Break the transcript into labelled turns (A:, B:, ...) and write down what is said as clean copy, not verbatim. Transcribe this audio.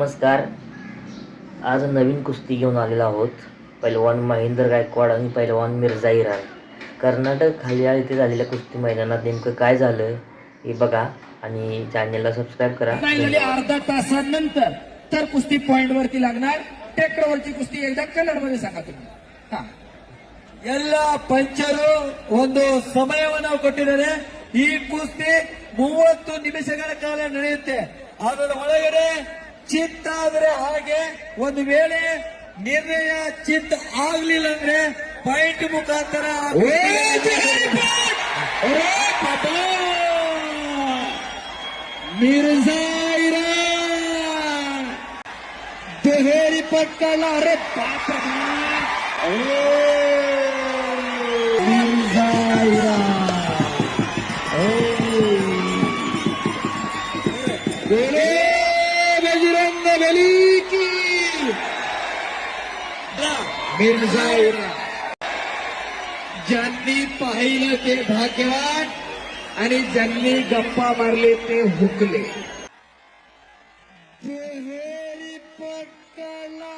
A: नमस्कार. आज नवीन कुस्ती घेऊन आलेलो आहोत. पैलवान महेंद्र गायकवाड आणि पैलवान मिर्झा इराण. कर्नाटक हरियाणा येथे झालेल्या कुस्ती मैदानात नेमकं काय झालं हे बघा आणि चॅनलला सबस्क्राईब करा.
B: अर्धा तासानंतर तर कुस्ती पॉइंट वरती लागणार. ट्रॅक्टरवरची कुस्ती एकदा कलर मध्ये सांगा तुम्ही. ಎಲ್ಲ ಪಂಚರು ಒಂದು ಸಮಯವನ್ನು ಕೊಟ್ಟಿದ್ದಾರೆ. ಈ ಕುಸ್ತಿ 30 ನಿಮಿಷಗಳ ಕಾಲ ನಡೆಯುತ್ತೆ. ಅದರ ಒಳಗಡೆ ಚಿತ್ತ ಆದ್ರೆ ಹಾಗೆ ಒಂದು ವೇಳೆ ನಿರ್ಣಯ ಚಿತ್ತ ಆಗ್ಲಿಲ್ಲ ಅಂದ್ರೆ ಪಾಯಿಂಟ್ ಮುಖಾಂತರ मिर्झा इराण दुहेरी पटकाला. अरे बाप मिर्झा इराण बजरंग बली की मिर्झा इराण. ज्यांनी पाहिलं ते भाग्यवान आणि ज्यांनी गप्पा मारले ते हुकले. दुहेरी पटकाला